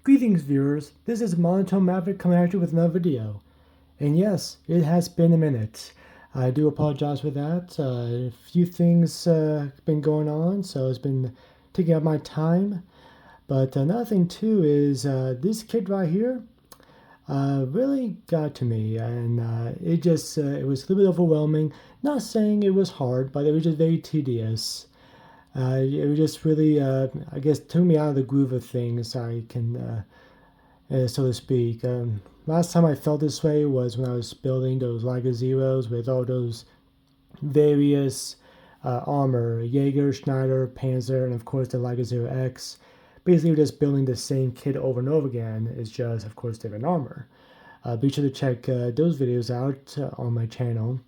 Greetings viewers, this is Monotone Maverick coming at you with another video. And yes, it has been a minute. I do apologize for that. A few things been going on, so it's been taking up my time. But another thing too is this kid right here really got to me, and it was a little bit overwhelming. Not saying it was hard, but it was just very tedious. It was just really, I guess, took me out of the groove of things. I can, so to speak. Last time I felt this way was when I was building those Liga Zeros with all those various armor, Jaeger, Schneider, Panzer, and of course the Liga Zero X. Basically, we're just building the same kit over and over again. It's just, of course, different armor. Be sure to check those videos out on my channel.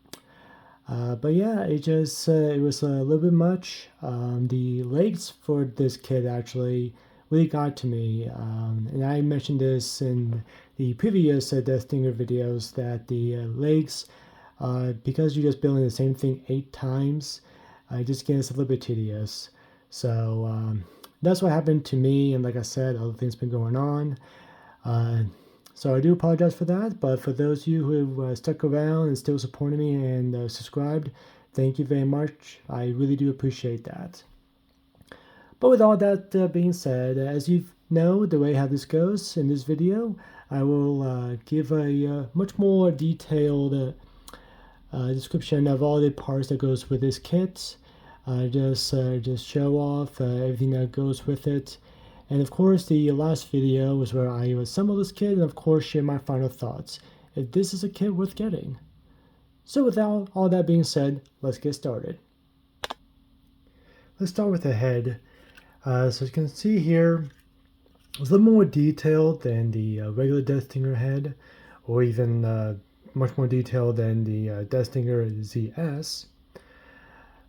But yeah, it was a little bit much. The legs for this kit actually really got to me. And I mentioned this in the previous Death Stinger videos that the legs, because you're just building the same thing 8 times, it just gets a little bit tedious. So that's what happened to me. And like I said, other things been going on. So I do apologize for that, but for those of you who have stuck around and still supported me and subscribed, thank you very much. I really do appreciate that. But with all that being said, as you know, the way how this goes in this video, I will give a much more detailed description of all the parts that goes with this kit. Just show off everything that goes with it. And of course, the last video was where I assembled this kit and of course share my final thoughts, if this is a kit worth getting. So without all that being said, let's get started. Let's start with the head. So you can see here, it's a little more detailed than the regular Death Stinger head, or even much more detailed than the Death Stinger ZS.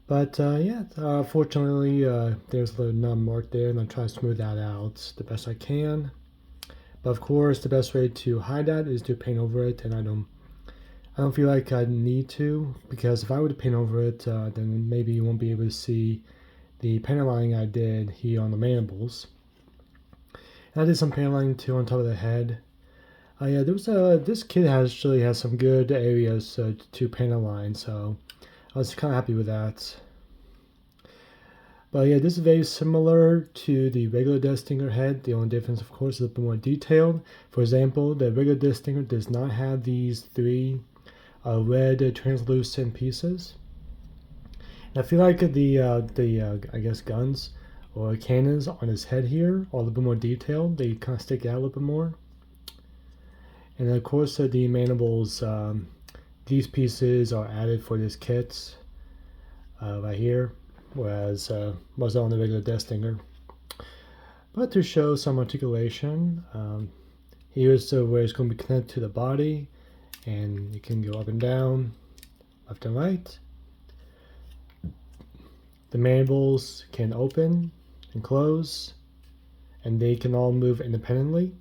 But yeah, fortunately, there's a little nub mark there, and I'll try to smooth that out the best I can. But of course, the best way to hide that is to paint over it, and I don't feel like I need to, because if I were to paint over it, then maybe you won't be able to see the paneling I did here on the mandibles. And I did some paneling too on top of the head. Yeah, this kit actually has some good areas to paneline, so I was kind of happy with that. But yeah, this is very similar to the regular Death Stinger head. The only difference, of course, is a bit more detailed. For example, the regular Death Stinger does not have these 3 red translucent pieces. And I feel like the I guess guns or cannons on his head here are a little bit more detailed. They kind of stick out a little bit more. And of course, the mandibles. These pieces are added for this kit right here, whereas was on the regular Death Stinger. But to show some articulation, here's where it's going to be connected to the body, and it can go up and down, left and right. The mandibles can open and close, and they can all move independently.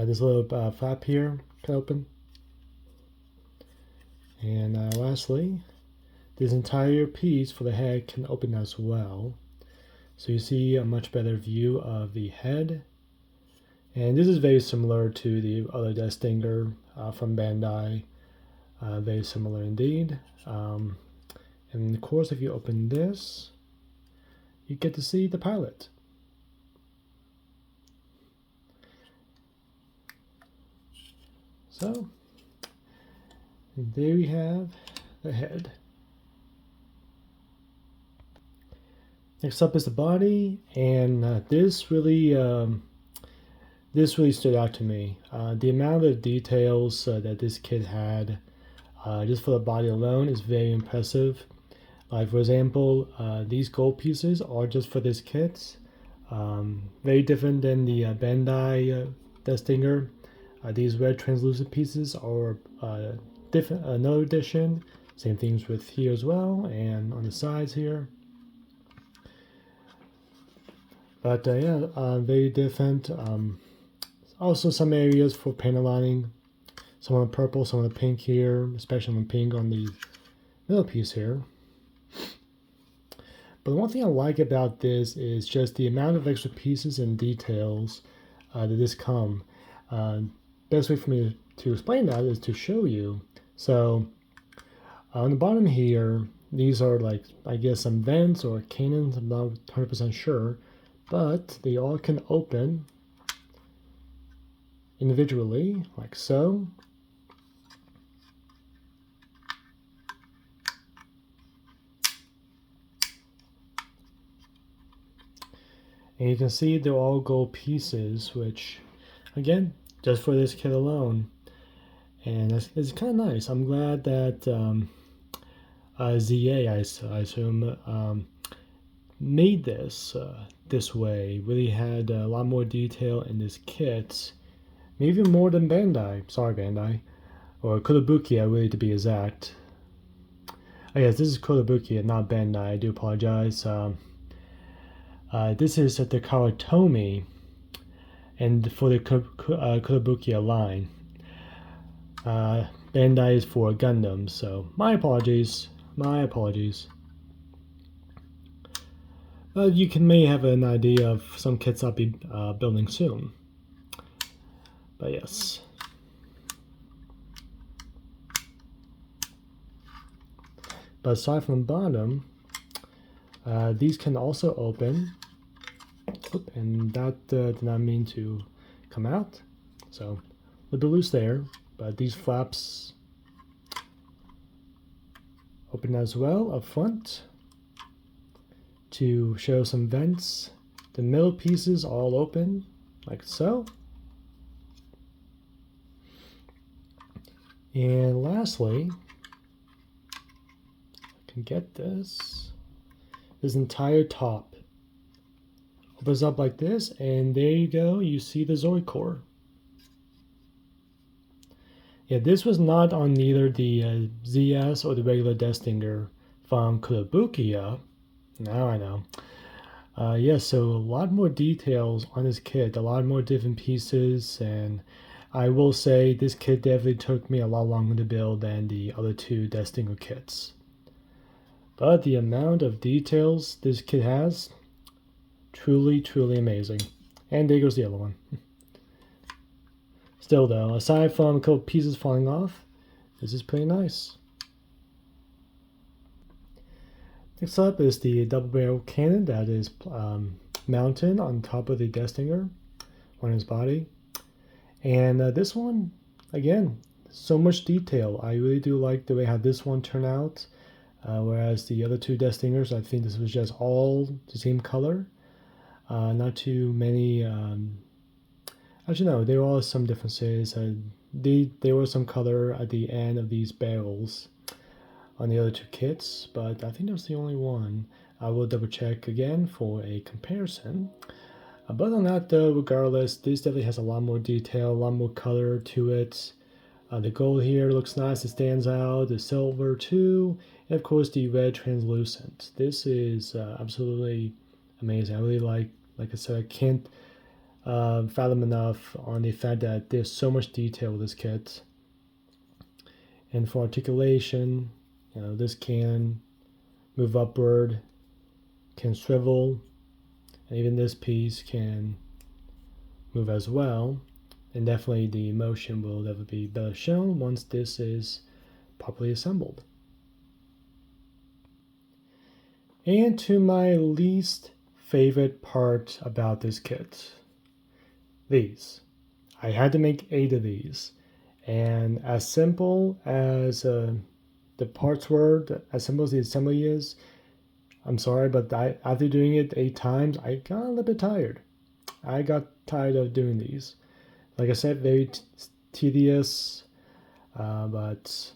This little flap here can open. And lastly, this entire piece for the head can open as well. So you see a much better view of the head. And this is very similar to the other Death Stinger from Bandai. Very similar indeed. And of course, if you open this, you get to see the pilot. So, there we have the head. Next up is the body, and this really stood out to me. The amount of details that this kit had, just for the body alone, is very impressive. Like for example, these gold pieces are just for this kit. Very different than the Bandai Death Stinger. These red translucent pieces are different, another addition. Same things with here as well, and on the sides here. But yeah, very different. Also some areas for panelining. Some on the purple, some on the pink here, especially on the pink on the middle piece here. But the one thing I like about this is just the amount of extra pieces and details that this come. Uh, Best way for me to explain that is to show you. So on the bottom here, these are like, I guess, some vents or cannons. I'm not 100% sure, but they all can open individually, like so. And you can see they're all gold pieces, which, again, just for this kit alone. And it's kind of nice. I'm glad that ZA, I assume, made this this way. Really had a lot more detail in this kit. Maybe even more than Bandai. Sorry, Bandai. Or Kotobukiya, really, to be exact. Oh, yes, this is Kotobukiya, not Bandai. I do apologize. This is the Kawatomi, and for the Kotobukiya line. Bandai is for Gundam, so my apologies. My apologies. You may have an idea of some kits I'll be building soon. But yes. But aside from the bottom, these can also open. Oop, and that did not mean to come out. So a little bit loose there. But these flaps open as well up front to show some vents. The middle pieces all open like so. And lastly, I can get this entire top opens up like this, and there you go, you see the Zoid core. Yeah, this was not on neither the ZS or the regular Destinger from Kotobukiya. Now I know. Yeah, so a lot more details on this kit, a lot more different pieces, and I will say this kit definitely took me a lot longer to build than the other two Destinger kits. But the amount of details this kit has, truly, truly amazing. And there goes the other one. Still though, aside from a couple pieces falling off, this is pretty nice. Next up is the double barrel cannon that is mounted on top of the Destinger on his body. And this one, again, so much detail. I really do like the way how this one turned out. Whereas the other two Destingers, I think this was just all the same color. Not too many. Actually, no, there were some differences. There was some color at the end of these barrels on the other two kits, but I think that was the only one. I will double check again for a comparison. But on that though, regardless, this definitely has a lot more detail, a lot more color to it. The gold here looks nice, it stands out. The silver too, and of course the red translucent. This is absolutely amazing. I really like I said, I can't fathom enough on the fact that there's so much detail with this kit. And for articulation, this can move upward, can swivel, and even this piece can move as well. And definitely the motion will never be better shown once this is properly assembled. And to my least favorite part about this kit, these. I had to make 8 of these, and as simple as the parts were, as simple as the assembly is, I'm sorry, but after doing it 8 times, I got a little bit tired. I got tired of doing these. Like I said, very tedious, but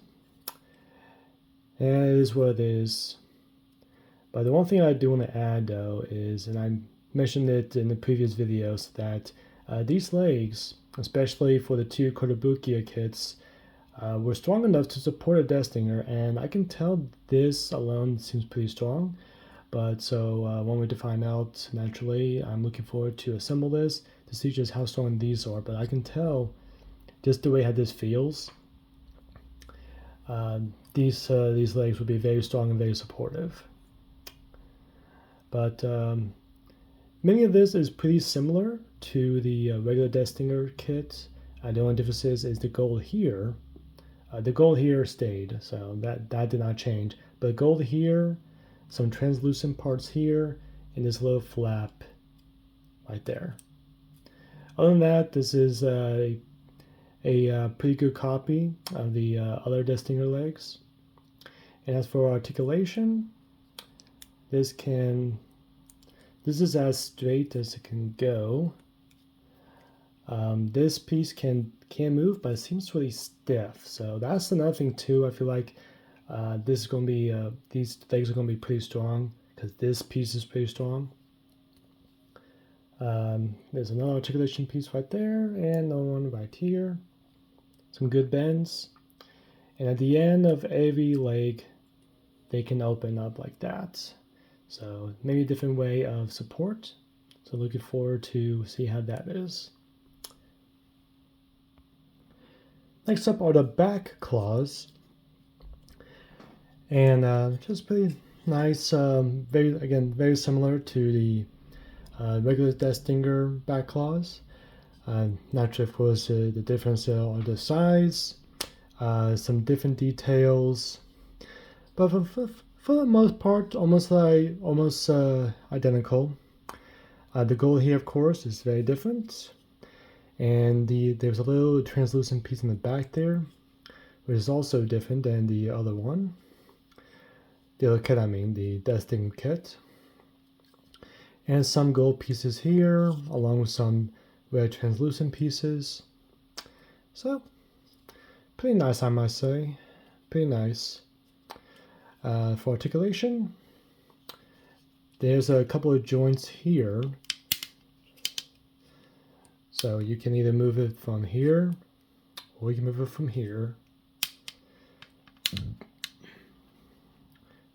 it is what it is. But the one thing I do want to add though is, and I mentioned it in the previous videos, that these legs, especially for the 2 Kotobukiya kits, were strong enough to support a Destinger, and I can tell this alone seems pretty strong. But so one way to find out, naturally, I'm looking forward to assemble this to see just how strong these are. But I can tell just the way how this feels. These legs would be very strong and very supportive. But many of this is pretty similar to the regular Death Stinger kit. The only difference is the gold here. The gold here stayed, so that did not change. But gold here, some translucent parts here, and this little flap right there. Other than that, this is a pretty good copy of the other Death Stinger legs. And as for articulation, this is as straight as it can go. This piece can move, but it seems really stiff. So that's another thing too. I feel like this is going to be these legs are going to be pretty strong because this piece is pretty strong. There's another articulation piece right there, and another one right here. Some good bends, and at the end of every leg, they can open up like that. So maybe a different way of support. So looking forward to see how that is. Next up are the back claws, and just pretty nice. Very similar to the regular Death Stinger back claws. Not sure, of course, the difference are the size, some different details, but for the most part, almost identical. The gold here, of course, is very different, and there's a little translucent piece in the back there, which is also different than the other one. The other kit, the Death Stinger kit, and some gold pieces here, along with some red translucent pieces. So, pretty nice, I must say. Pretty nice. For articulation, there's a couple of joints here. So you can either move it from here, or you can move it from here.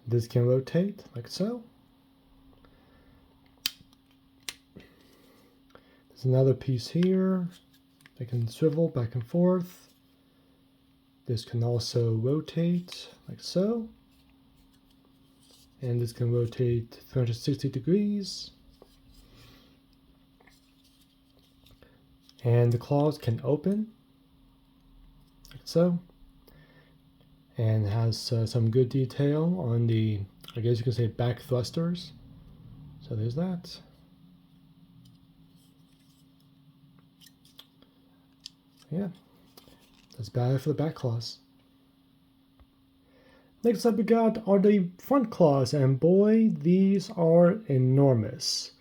This can rotate, like so. There's another piece here. They can swivel back and forth. This can also rotate, like so. And this can rotate 360 degrees. And the claws can open, like so. And has some good detail on the, I guess you can say, back thrusters. So there's that. Yeah, that's about it for the back claws. Next up we got are the front claws, and boy, these are enormous.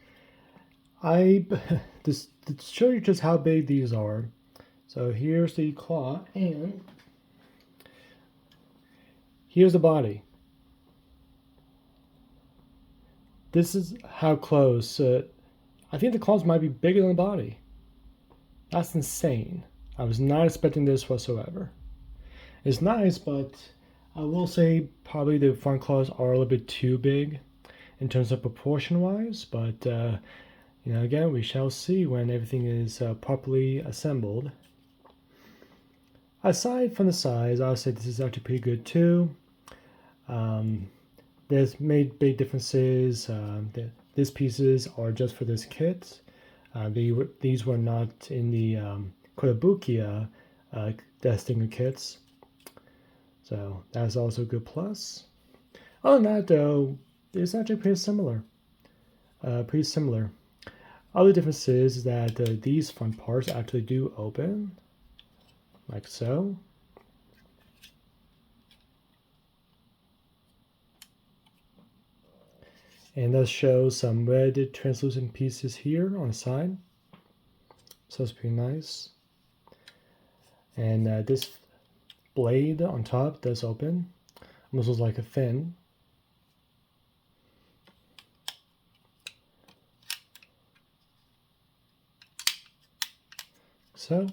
This to show you just how big these are. So here's the claw, and here's the body. This is how close. I think the claws might be bigger than the body. That's insane. I was not expecting this whatsoever. It's nice, but I will say probably the front claws are a little bit too big in terms of proportion wise, but again, we shall see when everything is properly assembled. Aside from the size, I would say this is actually pretty good too. There's made big differences. These pieces are just for this kit. These were not in the Kotobukiya Death Stinger kits. So that's also a good plus. Other than that, though, it's actually pretty similar. Other difference is that these front parts actually do open, like so. And that shows some red translucent pieces here on the side. So it's pretty nice. And this blade on top does open. Almost looks like a fin. So,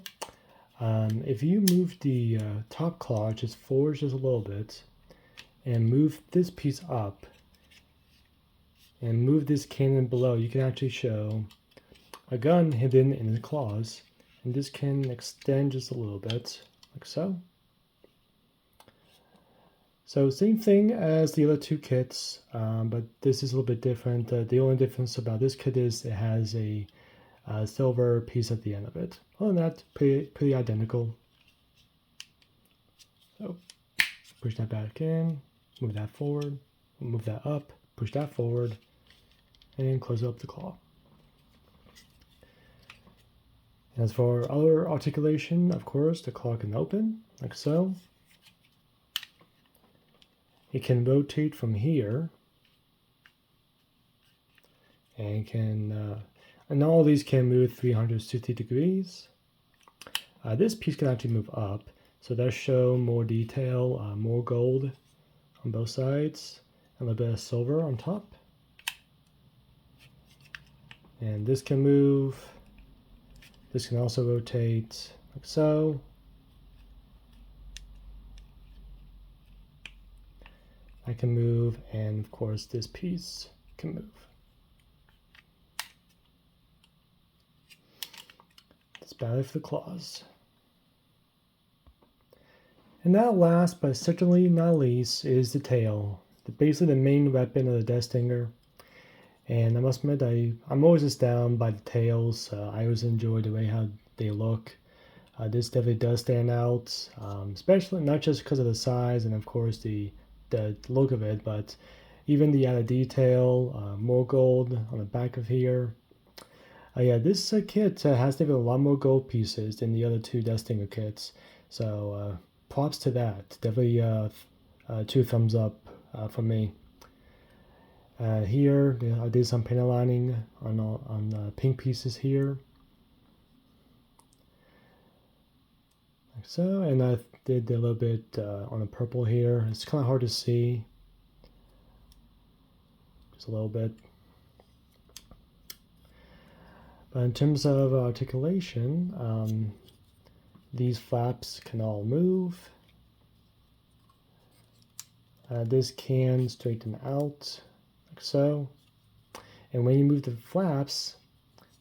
if you move the top claw just forward just a little bit, and move this piece up, and move this cannon below, you can actually show a gun hidden in the claws, and this can extend just a little bit, like so. So same thing as the other two kits, but this is a little bit different. The only difference about this kit is it has a silver piece at the end of it. Other than that, pretty identical. So push that back in, move that forward, move that up, push that forward, and close up the claw. As for other articulation, of course, the claw can open, like so. It can rotate from here, and all these can move 360 degrees. This piece can actually move up, so that show more detail, more gold on both sides, and a little bit of silver on top. And this can move. This can also rotate like so. I can move, and of course this piece can move. That's about it for the claws. And now last but certainly not least is the tail. Basically the main weapon of the Death Stinger. And I must admit, I'm always just down by the tails. I always enjoy the way how they look. This definitely does stand out, especially not just because of the size and of course the look of it, but even the added detail, more gold on the back of here. Yeah, this kit has definitely a lot more gold pieces than the other two Death Stinger kits, so props to that. Definitely 2 thumbs up for me. Here I did some paint lining on the pink pieces here, like so, and I did a little bit on the purple here. It's kind of hard to see, just a little bit. But in terms of articulation, these flaps can all move. This can straighten out like so. And when you move the flaps,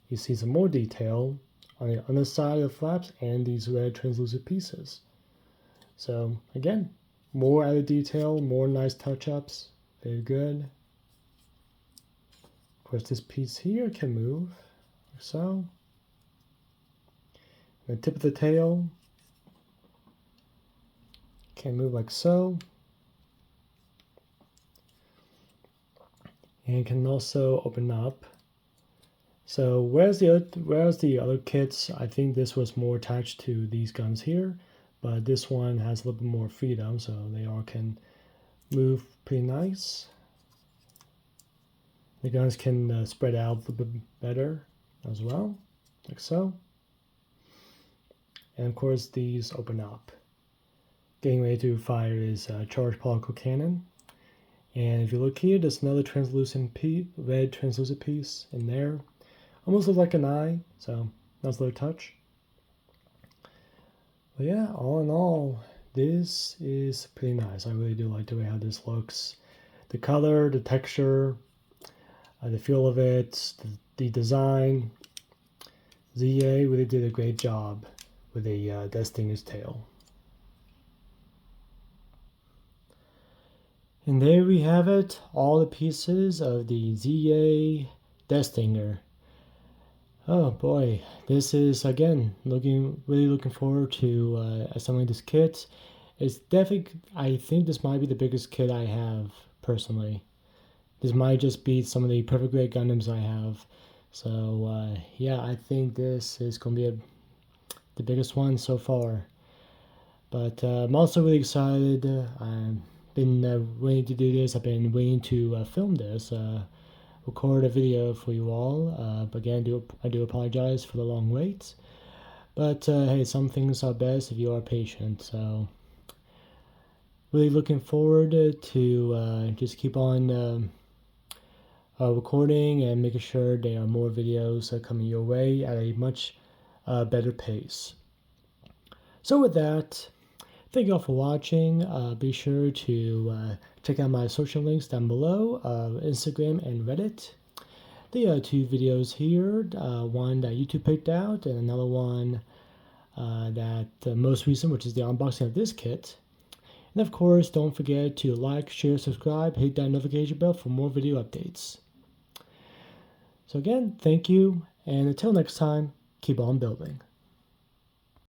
you see some more detail on the underside of the flaps and these red translucent pieces. So again, more added detail, more nice touch-ups, very good. Of course, this piece here can move like so. And the tip of the tail can move like so. And can also open up. So whereas the other kits, I think this was more attached to these guns here, but this one has a little bit more freedom, so they all can move pretty nice. The guns can spread out a little bit better as well, like so. And of course these open up. Getting ready to fire is a charged particle cannon. And if you look here, there's another translucent red translucent piece in there. Almost looks like an eye, so nice little touch. But yeah, all in all, this is pretty nice. I really do like the way how this looks. The color, the texture, the feel of it, the design. ZA really did a great job with the Death Stinger's tail. And there we have it, all the pieces of the ZA Death Stinger. Oh boy, this is again really looking forward to assembling this kit. It's definitely, I think this might be the biggest kit I have personally. This might just beat some of the Perfect Grade Gundams I have. So yeah, I think this is going to be the biggest one so far. But I'm also really excited. I'm been waiting to do this. I've been waiting to film this, record a video for you all. But again, I do apologize for the long wait. But hey, some things are best if you are patient. So really looking forward to just keep on recording and making sure there are more videos coming your way at a much better pace. So with that, thank you all for watching. Be sure to check out my social links down below, Instagram and Reddit. There are 2 videos here, one that YouTube picked out and another one that most recent, which is the unboxing of this kit. And of course, don't forget to like, share, subscribe, hit that notification bell for more video updates. So again, thank you, and until next time, keep on building.